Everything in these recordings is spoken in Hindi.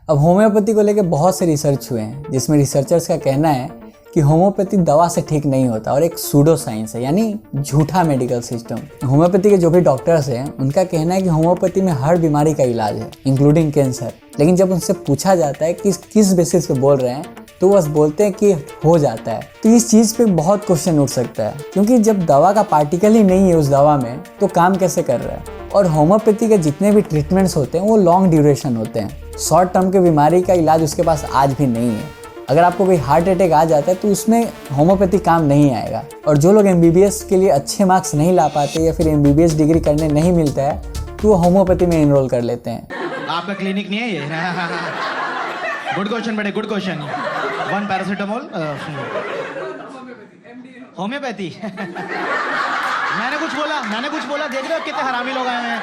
अब होम्योपैथी को लेकर बहुत से रिसर्च हुए हैं जिसमें रिसर्चर्स का कहना है कि होम्योपैथी दवा से ठीक नहीं होता और एक सूडो साइंस है, यानी झूठा मेडिकल सिस्टम। होम्योपैथी के जो भी डॉक्टर्स हैं उनका कहना है कि होम्योपैथी में हर बीमारी का इलाज है, इंक्लूडिंग कैंसर। लेकिन जब उनसे पूछा जाता है कि किस बेसिस पे बोल रहे हैं तो बस बोलते हैं कि हो जाता है। तो इस चीज़ पे बहुत क्वेश्चन उठ सकता है, क्योंकि जब दवा का पार्टिकल ही नहीं है उस दवा में तो काम कैसे कर रहा है। और होम्योपैथी के जितने भी ट्रीटमेंट्स होते हैं वो लॉन्ग ड्यूरेशन होते हैं। शॉर्ट टर्म के बीमारी का इलाज उसके पास आज भी नहीं है। अगर आपको कोई हार्ट अटैक आ जाता है तो उसमें होम्योपैथी काम नहीं आएगा। और जो लोग MBBS के लिए अच्छे मार्क्स नहीं ला पाते या फिर MBBS डिग्री करने नहीं मिलता है तो वो होम्योपैथी में इनरोल कर लेते हैं। आपका क्लिनिक नहीं है ये? गुड क्वेश्चन बेटे, गुड क्वेश्चन। 1 paracetamol homeopathy. मैंने कुछ बोला देख रहे हो कितने हरामी लोग आए हैं।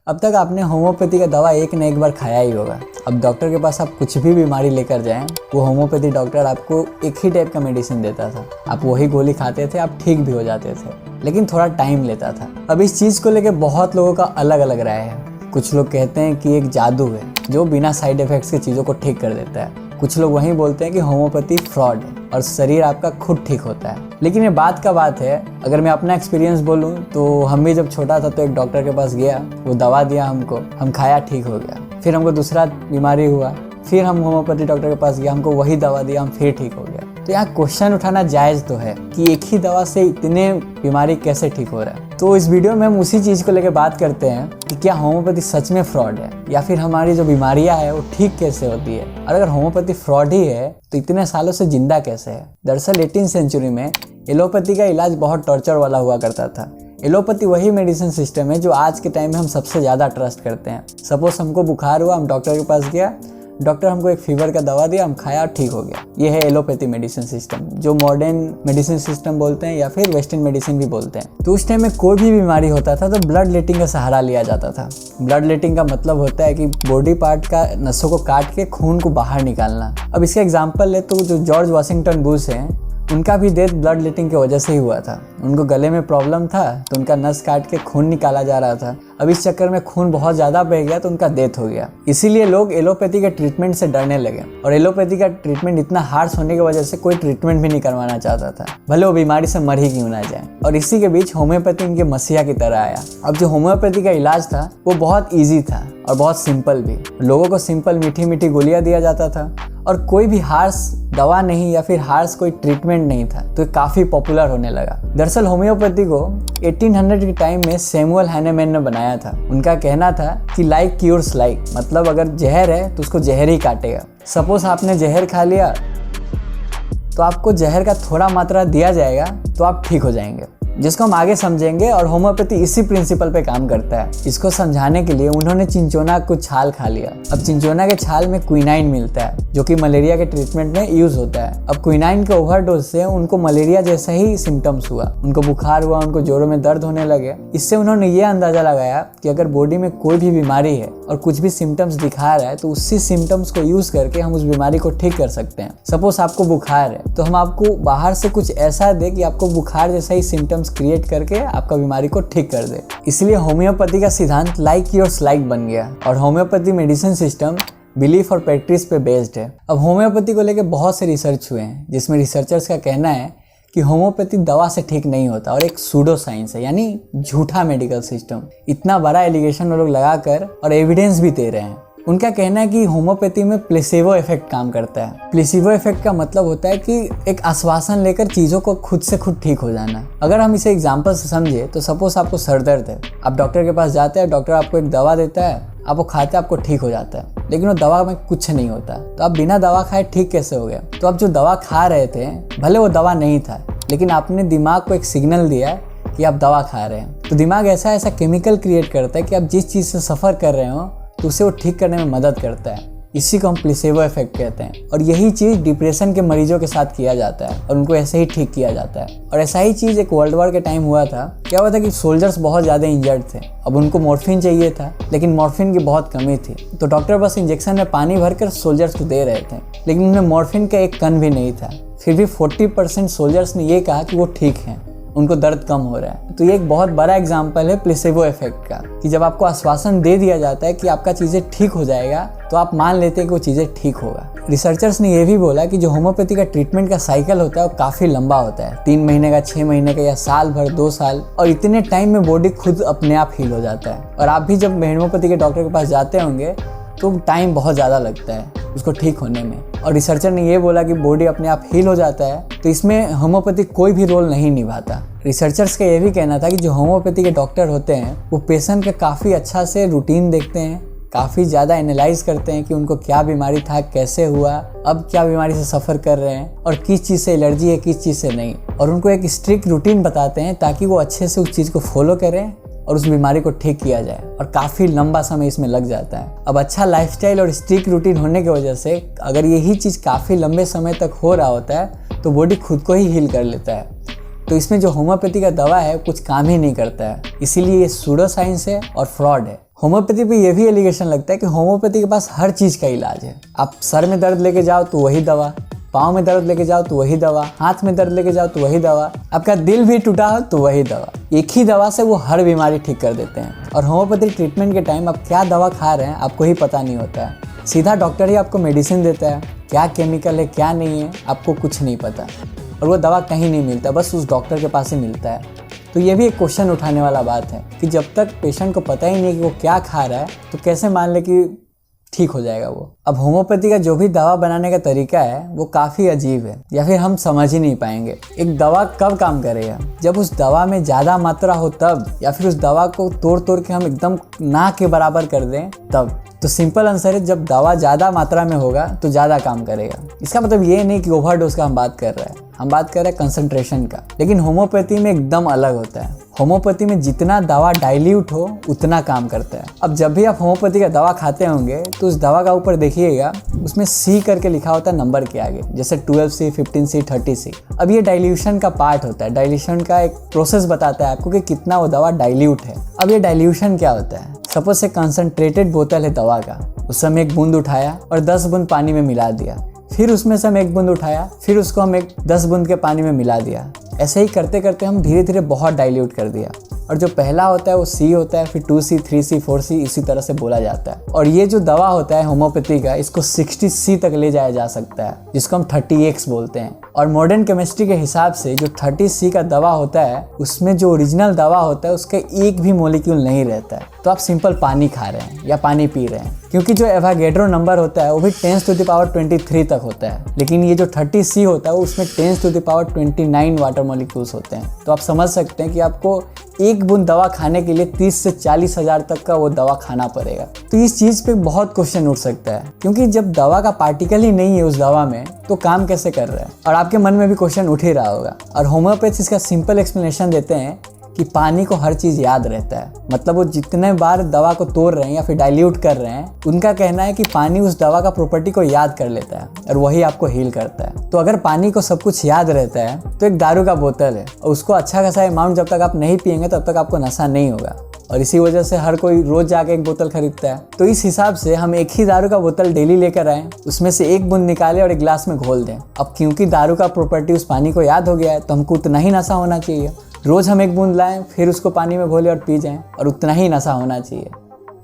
अब तक आपने होम्योपैथी का दवा एक न एक बार खाया ही होगा। अब डॉक्टर के पास आप कुछ भी बीमारी लेकर जाएं, वो होम्योपैथी डॉक्टर आपको एक ही टाइप का मेडिसिन देता था। आप वही गोली खाते थे, आप ठीक भी हो जाते थे, लेकिन थोड़ा टाइम लेता था। अब इस चीज़ को लेकर बहुत लोगों का अलग अलग राय है। कुछ लोग कहते हैं कि एक जादू है जो बिना साइड इफेक्ट्स के चीज़ों को ठीक कर देता है। कुछ लोग वहीं बोलते हैं कि होम्योपैथी फ्रॉड है और शरीर आपका खुद ठीक होता है। लेकिन ये बात का बात है, अगर मैं अपना एक्सपीरियंस बोलूँ तो हम भी जब छोटा था तो एक डॉक्टर के पास गया, वो दवा दिया हमको, हम खाया, ठीक हो गया। फिर हमको दूसरा बीमारी हुआ, फिर हम होम्योपैथी डॉक्टर के पास गया, हमको वही दवा दिया, हम फिर ठीक हो गया। तो यहाँ क्वेश्चन उठाना जायज़ तो है कि एक ही दवा से इतने बीमारी कैसे ठीक हो रहा है। तो इस वीडियो में हम उसी चीज़ को लेकर बात करते हैं कि क्या होम्योपैथी सच में फ्रॉड है या फिर हमारी जो बीमारियां है वो ठीक कैसे होती है। और अगर होम्योपैथी फ्रॉड ही है तो इतने सालों से जिंदा कैसे है। दरअसल 18वीं सेंचुरी में एलोपैथी का इलाज बहुत टॉर्चर वाला हुआ करता था। एलोपैथी वही मेडिसिन सिस्टम है जो आज के टाइम में हम सबसे ज़्यादा ट्रस्ट करते हैं। सपोज हमको बुखार हुआ, हम डॉक्टर के पास गया, डॉक्टर हमको एक फीवर का दवा दिया, हम खाया, ठीक हो गया। ये है एलोपैथी मेडिसिन सिस्टम, जो मॉडर्न मेडिसिन सिस्टम बोलते हैं या फिर वेस्टर्न मेडिसिन भी बोलते हैं। तो उस टाइम में कोई भी बीमारी होता था तो ब्लड लेटिंग का सहारा लिया जाता था। ब्लड लेटिंग का मतलब होता है कि बॉडी पार्ट का नसों को काट के खून को बाहर निकालना। अब इसका एग्जाम्पल ले तो जो जॉर्ज वाशिंगटन बुश हैं, उनका भी डेथ ब्लड लेटिंग की वजह से ही हुआ था। उनको गले में प्रॉब्लम था तो उनका नस काट के खून निकाला जा रहा था। अब इस चक्कर में खून बहुत ज़्यादा बह गया तो उनका डेथ हो गया। इसीलिए लोग एलोपैथी के ट्रीटमेंट से डरने लगे और एलोपैथी का ट्रीटमेंट इतना हार्श होने की वजह से कोई ट्रीटमेंट भी नहीं करवाना चाहता था, भले वो बीमारी से मर ही क्यों ना जाए। और इसी के बीच होम्योपैथी इनके मसीहा की तरह आया। अब जो होम्योपैथी का इलाज था वो बहुत ईजी था और बहुत सिंपल भी। लोगों को सिंपल मीठी मीठी गोलियाँ दिया जाता था और कोई भी हार्श दवा नहीं या फिर हार्श कोई ट्रीटमेंट नहीं था, तो काफ़ी पॉपुलर होने लगा। दरअसल होम्योपैथी को 1800 के टाइम में सैमुअल हैनेमैन ने बनाया था। उनका कहना था कि लाइक क्यूर्स लाइक, मतलब अगर जहर है तो उसको जहर ही काटेगा। सपोज आपने जहर खा लिया तो आपको जहर का थोड़ा मात्रा दिया जाएगा तो आप ठीक हो जाएंगे, जिसको हम आगे समझेंगे। और होम्योपैथी इसी प्रिंसिपल पे काम करता है। इसको समझाने के लिए उन्होंने चिंचोना को छाल खा लिया। अब चिंचोना के छाल में क्विनाइन मिलता है जो कि मलेरिया के ट्रीटमेंट में यूज होता है। अब क्विनाइन के ओवरडोज से उनको मलेरिया जैसा ही सिम्टम्स हुआ, उनको बुखार हुआ, उनको जोरों में दर्द होने लगे। इससे उन्होंने ये अंदाजा लगाया कि अगर बॉडी में कोई भी बीमारी है और कुछ भी सिम्टम्स दिखा रहा है तो उसी सिम्टम्स को यूज करके हम उस बीमारी को ठीक कर सकते हैं। सपोज आपको बुखार है तो हम आपको बाहर से कुछ ऐसा दे कि आपको बुखार जैसा ही सिम्टम्स क्रिएट करके आपका बीमारी को ठीक कर दे। इसलिए होम्योपैथी का सिद्धांत लाइक योर्स लाइक बन गया और होम्योपैथी मेडिसिन सिस्टम बिलीफ और प्रैक्टिस पे बेस्ड है। अब होम्योपैथी को लेकर बहुत से रिसर्च हुए हैं जिसमें रिसर्चर्स का कहना है कि होम्योपैथी दवा से ठीक नहीं होता और एक सूडो साइंस है, यानी झूठा मेडिकल सिस्टम। इतना बड़ा एलिगेशन वो लोग लगाकर और एविडेंस भी दे रहे हैं। उनका कहना है कि होम्योपैथी में प्लेसिबो इफेक्ट काम करता है। प्लेसिबो इफेक्ट का मतलब होता है कि एक आश्वासन लेकर चीज़ों को खुद से खुद ठीक हो जाना। अगर हम इसे एग्जांपल से समझे तो सपोज आपको सर दर्द है, आप डॉक्टर के पास जाते हैं, डॉक्टर आपको एक दवा देता है, आप वो खाते हैं, आपको ठीक हो जाता है, लेकिन वो दवा में कुछ नहीं होता। तो आप बिना दवा खाए ठीक कैसे हो गए? तो आप जो दवा खा रहे थे, भले वो दवा नहीं था, लेकिन आपने दिमाग को एक सिग्नल दिया कि आप दवा खा रहे हैं। तो दिमाग ऐसा केमिकल क्रिएट करता है कि आप जिस चीज़ से सफ़र कर रहे हो तो उसे वो ठीक करने में मदद करता है। इसी को हम प्लेसेबो इफेक्ट कहते हैं। और यही चीज़ डिप्रेशन के मरीजों के साथ किया जाता है और उनको ऐसे ही ठीक किया जाता है। और ऐसा ही चीज़ एक वर्ल्ड वॉर के टाइम हुआ था। क्या हुआ था कि सोल्जर्स बहुत ज़्यादा इंजर्ड थे, अब उनको मॉर्फिन चाहिए था, लेकिन मॉर्फिन की बहुत कमी थी। तो डॉक्टर बस इंजेक्शन में पानी भरकर सोल्जर्स को दे रहे थे, लेकिन उनमें मॉर्फिन का एक कण भी नहीं था। फिर भी 40% सोल्जर्स ने ये कहा कि वो ठीक हैं। उनको दर्द कम हो रहा है। तो ये एक बहुत बड़ा एग्जाम्पल है प्लेसेबो इफेक्ट का, कि जब आपको आश्वासन दे दिया जाता है कि आपका चीज़ें ठीक हो जाएगा तो आप मान लेते हैं कि वो चीज़ें ठीक होगा। रिसर्चर्स ने ये भी बोला कि जो होम्योपैथी का ट्रीटमेंट का साइकिल होता है वो काफ़ी लंबा होता है, 3 महीने का, 6 महीने का, या साल भर, 2 साल, और इतने टाइम में बॉडी खुद अपने आप हील हो जाता है। और आप भी जब होम्योपैथी के डॉक्टर के पास जाते होंगे तो टाइम बहुत ज़्यादा लगता है उसको ठीक होने में। और रिसर्चर ने ये बोला कि बॉडी अपने आप हील हो जाता है, तो इसमें होम्योपैथी कोई भी रोल नहीं निभाता। रिसर्चर्स का ये भी कहना था कि जो होम्योपैथी के डॉक्टर होते हैं वो पेशेंट का काफ़ी अच्छा से रूटीन देखते हैं, काफ़ी ज़्यादा एनालाइज करते हैं कि उनको क्या बीमारी था, कैसे हुआ, अब क्या बीमारी से सफ़र कर रहे हैं, और किस चीज़ से एलर्जी है, किस चीज़ से नहीं, और उनको एक स्ट्रिक्ट रूटीन बताते हैं ताकि वो अच्छे से उस चीज़ को फॉलो करें और उस बीमारी को ठीक किया जाए। और काफ़ी लंबा समय इसमें लग जाता है। अब अच्छा लाइफस्टाइल और स्ट्रिक्ट रूटीन होने की वजह से अगर यही चीज़ काफ़ी लंबे समय तक हो रहा होता है तो बॉडी खुद को ही हील कर लेता है। तो इसमें जो होम्योपैथी का दवा है कुछ काम ही नहीं करता है, इसीलिए ये सूडो साइंस है और फ्रॉड है। होम्योपैथी पे ये भी एलिगेशन लगता है कि होम्योपैथी के पास हर चीज़ का इलाज है। आप सर में दर्द लेके जाओ तो वही दवा, पाँव में दर्द लेके जाओ तो वही दवा, हाथ में दर्द लेके जाओ तो वही दवा, आपका दिल भी टूटा हो तो वही दवा। एक ही दवा से वो हर बीमारी ठीक कर देते हैं। और होम्योपैथी ट्रीटमेंट के टाइम आप क्या दवा खा रहे हैं आपको ही पता नहीं होता है। सीधा डॉक्टर ही आपको मेडिसिन देता है, क्या केमिकल है क्या नहीं है आपको कुछ नहीं पता, और वो दवा कहीं नहीं मिलता, बस उस डॉक्टर के पास ही मिलता है। तो ये भी एक क्वेश्चन उठाने वाला बात है कि जब तक पेशेंट को पता ही नहीं कि वो क्या खा रहा है तो कैसे मान ले कि ठीक हो जाएगा वो। अब होम्योपैथी का जो भी दवा बनाने का तरीका है वो काफ़ी अजीब है, या फिर हम समझ ही नहीं पाएंगे। एक दवा कब काम करेगा? जब उस दवा में ज़्यादा मात्रा हो तब, या फिर उस दवा को तोड़ तोड़ के हम एकदम ना के बराबर कर दें तब। तो सिंपल आंसर है जब दवा ज़्यादा मात्रा में होगा तो ज़्यादा काम करेगा। इसका मतलब ये नहीं कि ओवरडोज का हम बात कर रहे हैं, हम बात कर रहे हैं कंसंट्रेशन का। लेकिन होम्योपैथी में एकदम अलग होता है। होम्योपैथी में जितना दवा डाइल्यूट हो उतना काम करता है। अब जब भी आप होम्योपैथी का दवा खाते होंगे तो उस दवा का ऊपर देखिएगा उसमें C करके लिखा होता है नंबर के आगे, जैसे 12C, 15C, 30C। अब ये डाइल्यूशन का पार्ट होता है, डाइल्यूशन का एक प्रोसेस बताता है आपको कि कितना वो दवा डाइल्यूट है। अब ये डाइल्यूशन क्या होता है? सपोज से कंसंट्रेटेड बोतल है दवा का, उससे हम एक बूंद उठाया और 10 बूंद पानी में मिला दिया, फिर उसमें से हम एक बूंद उठाया, फिर उसको हम 10 बूंद के पानी में मिला दिया। ऐसे ही करते करते हम धीरे धीरे बहुत डाइल्यूट कर दिया, और जो पहला होता है वो C होता है, फिर 2C, 3C, 4C इसी तरह से बोला जाता है। और ये जो दवा होता है होम्योपैथी का, इसको 60C तक ले जाया जा सकता है, जिसको हम 30X बोलते हैं। और मॉडर्न केमिस्ट्री के हिसाब से जो 30C का दवा होता है उसमें जो ओरिजिनल दवा होता है उसका एक भी मॉलिक्यूल नहीं रहता है। तो आप सिंपल पानी खा रहे हैं या पानी पी रहे हैं, क्योंकि जो एवोगाड्रो नंबर होता है वो भी 10⁻23 तक होता है, लेकिन ये जो 30C होता है वो उसमें 10⁻29 वाटर मॉलिक्यूल्स होते हैं। तो आप समझ सकते हैं कि आपको एक बूंद दवा खाने के लिए 30 से 40 हज़ार तक का वो दवा खाना पड़ेगा। तो इस चीज़ पे बहुत क्वेश्चन उठ सकता है, क्योंकि जब दवा का पार्टिकल ही नहीं है उस दवा में तो काम कैसे कर रहा है? और आपके मन में भी क्वेश्चन उठ ही रहा होगा। और होम्योपैथी इसका सिंपल एक्सप्लेनेशन देते हैं कि पानी को हर चीज़ याद रहता है। मतलब वो जितने बार दवा को तोड़ रहे हैं या फिर डाइल्यूट कर रहे हैं, उनका कहना है कि पानी उस दवा का प्रॉपर्टी को याद कर लेता है और वही आपको हील करता है। तो अगर पानी को सब कुछ याद रहता है तो एक दारू का बोतल है और उसको अच्छा खासा अमाउंट जब तक आप नहीं पिएंगे तब तक आपको नशा नहीं होगा, और इसी वजह से हर कोई रोज जाके एक बोतल खरीदता है। तो इस हिसाब से हम एक ही दारू का बोतल डेली लेकर आए, उसमें से एक बूंद निकाले और एक गिलास में घोल दें। अब क्योंकि दारू का प्रॉपर्टी उस पानी को याद हो गया है तो हमको उतना ही नशा होना चाहिए। रोज हम एक बूंद लाएं, फिर उसको पानी में घोलें और पी जाएं, और उतना ही नशा होना चाहिए।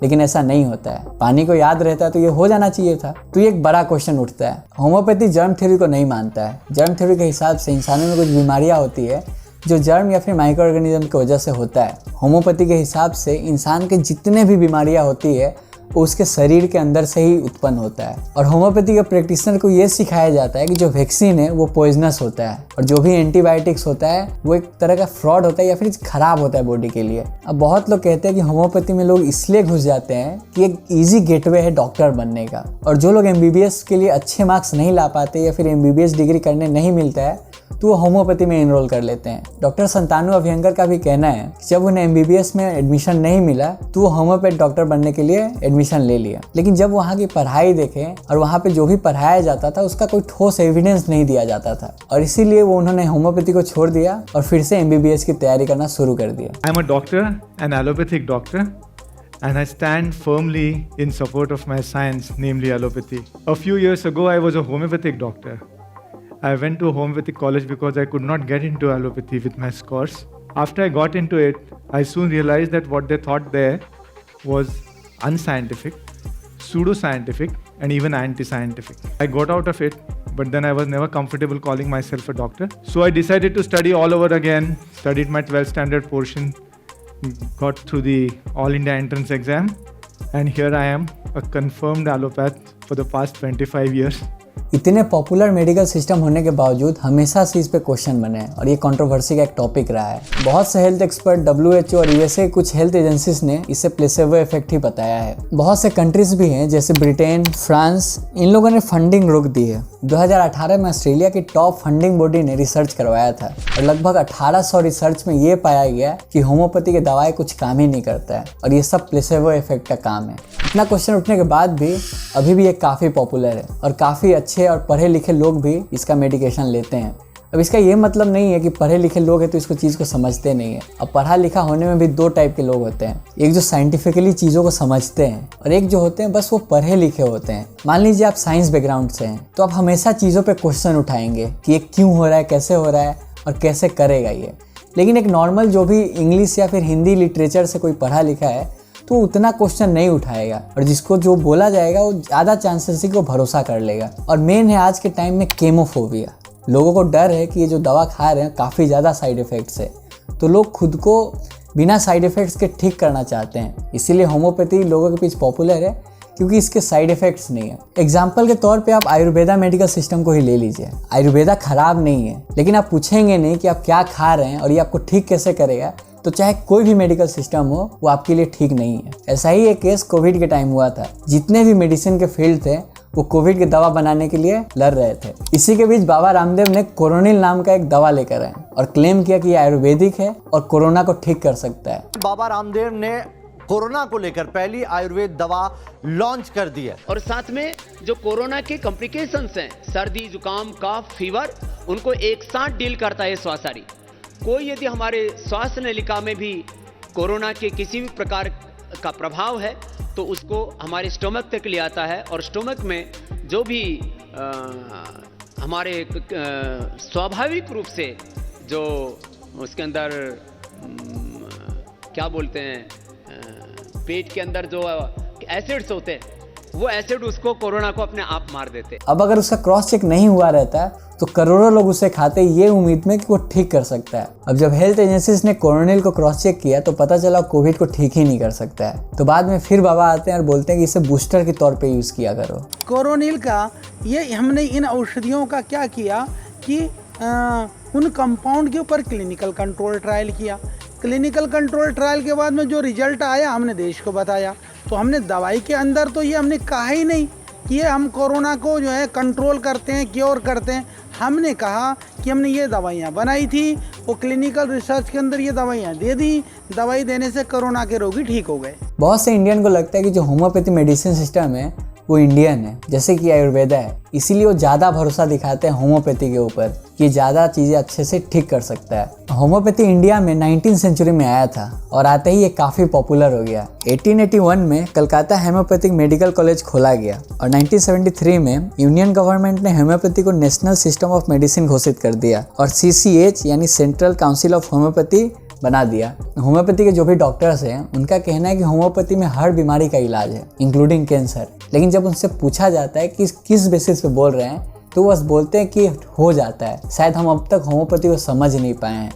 लेकिन ऐसा नहीं होता है। पानी को याद रहता है तो ये हो जाना चाहिए था। तो ये एक बड़ा क्वेश्चन उठता है। होम्योपैथी जर्म थ्योरी को नहीं मानता है। जर्म थ्योरी के हिसाब से इंसानों में कुछ बीमारियां होती है जो जर्म या फिर माइक्रो ऑर्गेनिज्म की वजह से होता है। होम्योपैथी के हिसाब से इंसान के जितने भी बीमारियां होती है वो उसके शरीर के अंदर से ही उत्पन्न होता है। और होम्योपैथी के प्रैक्टिशनर को ये सिखाया जाता है कि जो वैक्सीन है वो पॉइजनस होता है, और जो भी एंटीबायोटिक्स होता है वो एक तरह का फ्रॉड होता है या फिर खराब होता है बॉडी के लिए। अब बहुत लोग कहते हैं कि होम्योपैथी में लोग इसलिए घुस जाते हैं कि एक ईजी गेटवे है डॉक्टर बनने का, और जो लोग MBBS के लिए अच्छे मार्क्स नहीं ला पाते या फिर MBBS डिग्री करने नहीं मिलता है तो वो होम्योपैथी में एनरोल कर लेते हैं। डॉक्टर संतानु अभ्यंकर का भी कहना है कि जब उन्हें MBBS में एडमिशन नहीं मिला तो वो होम्योपैथ डॉक्टर बनने के लिए एडमिशन ले लिया, लेकिन जब वहाँ की पढ़ाई देखें और वहाँ पे जो भी पढ़ाया जाता था उसका कोई ठोस एविडेंस नहीं दिया जाता था, और इसीलिए वो उन्होंने होम्योपैथी को छोड़ दिया और फिर से MBBS की तैयारी करना शुरू कर दिया। I'm a doctor, an allopathic doctor, and I stand firmly in support of my science, namely allopathy. A few years ago, I was a homeopathic doctor. I went to homeopathic college because I could not get into allopathy with my scores. After I got into it, I soon realized that what they thought there was unscientific, pseudoscientific, and even anti-scientific. I got out of it, but then I was never comfortable calling myself a doctor. So I decided to study all over again, studied my 12th standard portion, got through the All India entrance exam, and here I am, a confirmed allopath for the past 25 years. इतने पॉपुलर मेडिकल सिस्टम होने के बावजूद हमेशा से इस पे क्वेश्चन बने हैं और ये कंट्रोवर्सी का एक टॉपिक रहा है। बहुत से हेल्थ एक्सपर्ट, WHO और USA कुछ हेल्थ एजेंसीज ने इसे प्लेसेबो इफेक्ट ही बताया है। बहुत से कंट्रीज भी हैं जैसे ब्रिटेन, फ्रांस, इन लोगों ने फंडिंग रोक दी है। 2018 में ऑस्ट्रेलिया की टॉप फंडिंग बॉडी ने रिसर्च करवाया था और लगभग 1800 रिसर्च में ये पाया गया कि होम्योपैथी के दवाएं कुछ काम ही नहीं करता है और ये सब प्लेसेबो इफेक्ट का काम है। इतना क्वेश्चन उठने के बाद भी अभी भी ये काफ़ी पॉपुलर है और काफ़ी अच्छे और पढ़े लिखे लोग भी इसका मेडिकेशन लेते हैं। अब इसका ये मतलब नहीं है कि पढ़े लिखे लोग हैं तो इसको चीज़ को समझते नहीं है। अब पढ़ा लिखा होने में भी दो टाइप के लोग होते हैं, एक जो साइंटिफिकली चीज़ों को समझते हैं और एक जो होते हैं बस वो पढ़े लिखे होते हैं। मान लीजिए आप साइंस बैकग्राउंड से हैं तो आप हमेशा चीज़ों पे क्वेश्चन उठाएंगे कि ये क्यों हो रहा है, कैसे हो रहा है और कैसे करेगा ये। लेकिन एक नॉर्मल जो भी इंग्लिश या फिर हिंदी लिटरेचर से कोई पढ़ा लिखा है तो उतना क्वेश्चन नहीं उठाएगा और जिसको जो बोला जाएगा वो ज़्यादा चांसेस है कि वो भरोसा कर लेगा। और मेन है आज के टाइम में केमोफोबिया। लोगों को डर है कि ये जो दवा खा रहे हैं काफ़ी ज़्यादा साइड इफ़ेक्ट्स है, तो लोग खुद को बिना साइड इफ़ेक्ट्स के ठीक करना चाहते हैं। इसीलिए होम्योपैथी लोगों के बीच पॉपुलर है क्योंकि इसके साइड इफ़ेक्ट्स नहीं है। एग्जाम्पल के तौर पे आप आयुर्वेदा मेडिकल सिस्टम को ही ले लीजिए। आयुर्वेदा खराब नहीं है, लेकिन आप पूछेंगे नहीं कि आप क्या खा रहे हैं और ये आपको ठीक कैसे करेगा, तो चाहे कोई भी मेडिकल सिस्टम हो वो आपके लिए ठीक नहीं है। ऐसा ही एक केस कोविड के टाइम हुआ था। जितने भी मेडिसिन के फील्ड थे वो कोविड की दवा बनाने के लिए लड़ रहे थे। इसी के बीच बाबा रामदेव ने कोरोनिल नाम का एक दवा लेकर आए और क्लेम किया कि ये आयुर्वेदिक है और कोरोना को ठीक कर सकता है। बाबा रामदेव ने कोरोना को लेकर पहली आयुर्वेद दवा लॉन्च कर दी है और साथ में जो कोरोना के कॉम्प्लिकेशंस हैं, सर्दी, जुकाम, कफ, फीवर, उनको एक साथ डील करता है स्वासारी। कोई यदि हमारे स्वास्थ्य नलिका में भी कोरोना के किसी भी प्रकार का प्रभाव है तो उसको हमारे स्टोमक तक ले आता है और स्टोमक में जो भी हमारे स्वाभाविक रूप से जो उसके अंदर क्या बोलते हैं, पेट के अंदर जो एसिड्स होते हैं वो एसिड उसको कोरोना को अपने आप मार देते। अब अगर उसका क्रॉस चेक नहीं हुआ रहता तो करोड़ों लोग उसे खाते ये उम्मीद में कि वो ठीक कर सकता है। अब जब हेल्थ एजेंसीज ने कोरोनिल को क्रॉस चेक किया तो पता चला कोविड को ठीक ही नहीं कर सकता है। तो बाद में फिर बाबा आते हैं और बोलते हैं कि इसे बूस्टर के तौर पे यूज़ किया करो। कोरोनिल का ये हमने इन औषधियों का क्या किया कि उन कंपाउंड के ऊपर क्लिनिकल कंट्रोल ट्रायल किया। क्लिनिकल कंट्रोल ट्रायल के बाद में जो रिजल्ट आया हमने देश को बताया। तो हमने दवाई के अंदर तो ये हमने कहा ही नहीं कि ये हम कोरोना को जो है कंट्रोल करते हैं, क्योर करते हैं। हमने कहा कि हमने ये दवाइयाँ बनाई थी, वो क्लिनिकल रिसर्च के अंदर ये दवाइयाँ दे दी, दवाई देने से कोरोना के रोगी ठीक हो गए। बहुत से इंडियन को लगता है कि जो होम्योपैथी मेडिसिन सिस्टम है वो इंडियन है, जैसे कि आयुर्वेदा है, इसीलिए वो ज़्यादा भरोसा दिखाते हैं होम्योपैथी के ऊपर कि ज़्यादा चीज़ें अच्छे से ठीक कर सकता है। होम्योपैथी इंडिया में 19th सेंचुरी में आया था और आते ही ये काफ़ी पॉपुलर हो गया। 1881 में कलकत्ता होम्योपैथिक मेडिकल कॉलेज खोला गया और 1973 में यूनियन गवर्नमेंट ने होम्योपैथी को नेशनल सिस्टम ऑफ मेडिसिन घोषित कर दिया और CCH यानी सेंट्रल काउंसिल ऑफ होम्योपैथी बना दिया। होम्योपैथी के जो भी डॉक्टर्स हैं उनका कहना है कि होम्योपैथी में हर बीमारी का इलाज है, इंक्लूडिंग कैंसर। लेकिन जब उनसे पूछा जाता है कि किस बेसिस पे बोल रहे हैं तो वो बस बोलते हैं कि हो जाता है। शायद हम अब तक होम्योपैथी को समझ नहीं पाए हैं,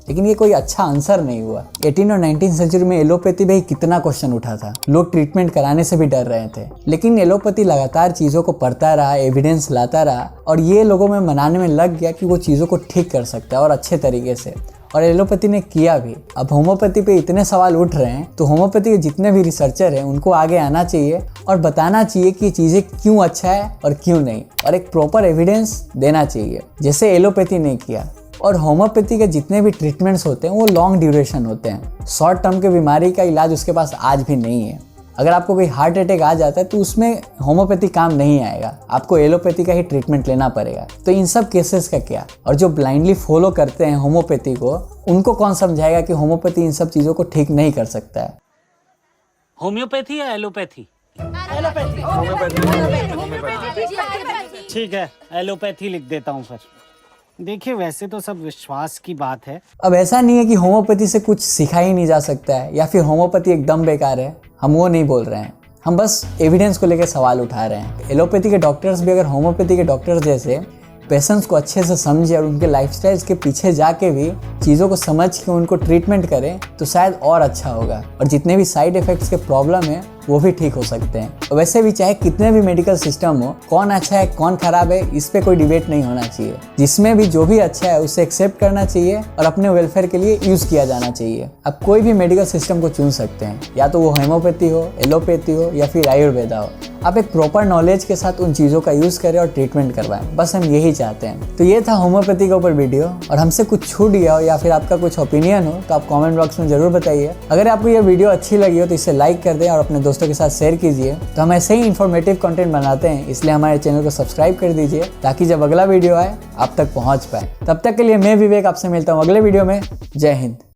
लेकिन ये कोई अच्छा आंसर नहीं हुआ। 18 और 19 सेंचुरी में एलोपैथी में ही कितना क्वेश्चन उठा था, लोग ट्रीटमेंट कराने से भी डर रहे थे। लेकिन एलोपैथी लगातार चीज़ों को पढ़ता रहा, एविडेंस लाता रहा और ये लोगों में मनाने में लग गया कि वो चीज़ों को ठीक कर सकता है और अच्छे तरीके से, और एलोपैथी ने किया भी। अब होम्योपैथी पे इतने सवाल उठ रहे हैं तो होम्योपैथी के जितने भी रिसर्चर हैं उनको आगे आना चाहिए और बताना चाहिए कि चीज़ें क्यों अच्छा है और क्यों नहीं, और एक प्रॉपर एविडेंस देना चाहिए जैसे एलोपैथी ने किया। और होम्योपैथी के जितने भी ट्रीटमेंट्स होते हैं वो लॉन्ग ड्यूरेशन होते हैं। शॉर्ट टर्म के बीमारी का इलाज उसके पास आज भी नहीं है। अगर आपको कोई हार्ट अटैक आ जाता है तो उसमें होम्योपैथी काम नहीं आएगा, आपको एलोपैथी का ही ट्रीटमेंट लेना पड़ेगा। तो इन सब केसेस का क्या, और जो ब्लाइंडली फॉलो करते हैं होम्योपैथी को उनको कौन समझाएगा कि होम्योपैथी इन सब चीज़ों को ठीक नहीं कर सकता है। होम्योपैथी या एलोपैथी? ठीक है, एलोपैथी लिख देता हूँ फिर। देखिए वैसे तो सब विश्वास की बात है। अब ऐसा नहीं है कि होम्योपैथी से कुछ सिखा ही नहीं जा सकता है या फिर होम्योपैथी एकदम बेकार है, हम वो नहीं बोल रहे हैं। हम बस एविडेंस को लेकर सवाल उठा रहे हैं। एलोपैथी के डॉक्टर्स भी अगर होम्योपैथी के डॉक्टर्स जैसे पेशेंट्स को अच्छे से समझे और उनके लाइफस्टाइल्स के पीछे जाके भी चीज़ों को समझ के उनको ट्रीटमेंट करें तो शायद और अच्छा होगा और जितने भी साइड इफ़ेक्ट्स के प्रॉब्लम है वो भी ठीक हो सकते हैं। और वैसे भी चाहे कितने भी मेडिकल सिस्टम हो, कौन अच्छा है कौन खराब है इस पे कोई डिबेट नहीं होना चाहिए। जिसमें भी जो भी अच्छा है उसे एक्सेप्ट करना चाहिए और अपने वेलफेयर के लिए यूज़ किया जाना चाहिए। आप कोई भी मेडिकल सिस्टम को चुन सकते हैं, या तो वो होम्योपैथी हो, एलोपैथी हो या फिर आयुर्वेदा हो। आप एक प्रॉपर नॉलेज के साथ उन चीज़ों का यूज़ करें और ट्रीटमेंट करवाएं, बस हम यही चाहते हैं। तो ये था होम्योपैथी के ऊपर वीडियो, और हमसे कुछ छूट गया हो या फिर आपका कुछ ओपिनियन हो तो आप कमेंट बॉक्स में ज़रूर बताइए। अगर आपको ये वीडियो अच्छी लगी हो तो इसे लाइक कर दें और अपने दोस्तों के साथ शेयर कीजिए। तो हम ऐसे ही इन्फॉर्मेटिव कंटेंट बनाते हैं, इसलिए हमारे चैनल को सब्सक्राइब कर दीजिए ताकि जब अगला वीडियो आए आप तक पहुँच पाए। तब तक के लिए मैं विवेक आपसे मिलता हूँ अगले वीडियो में। जय हिंद।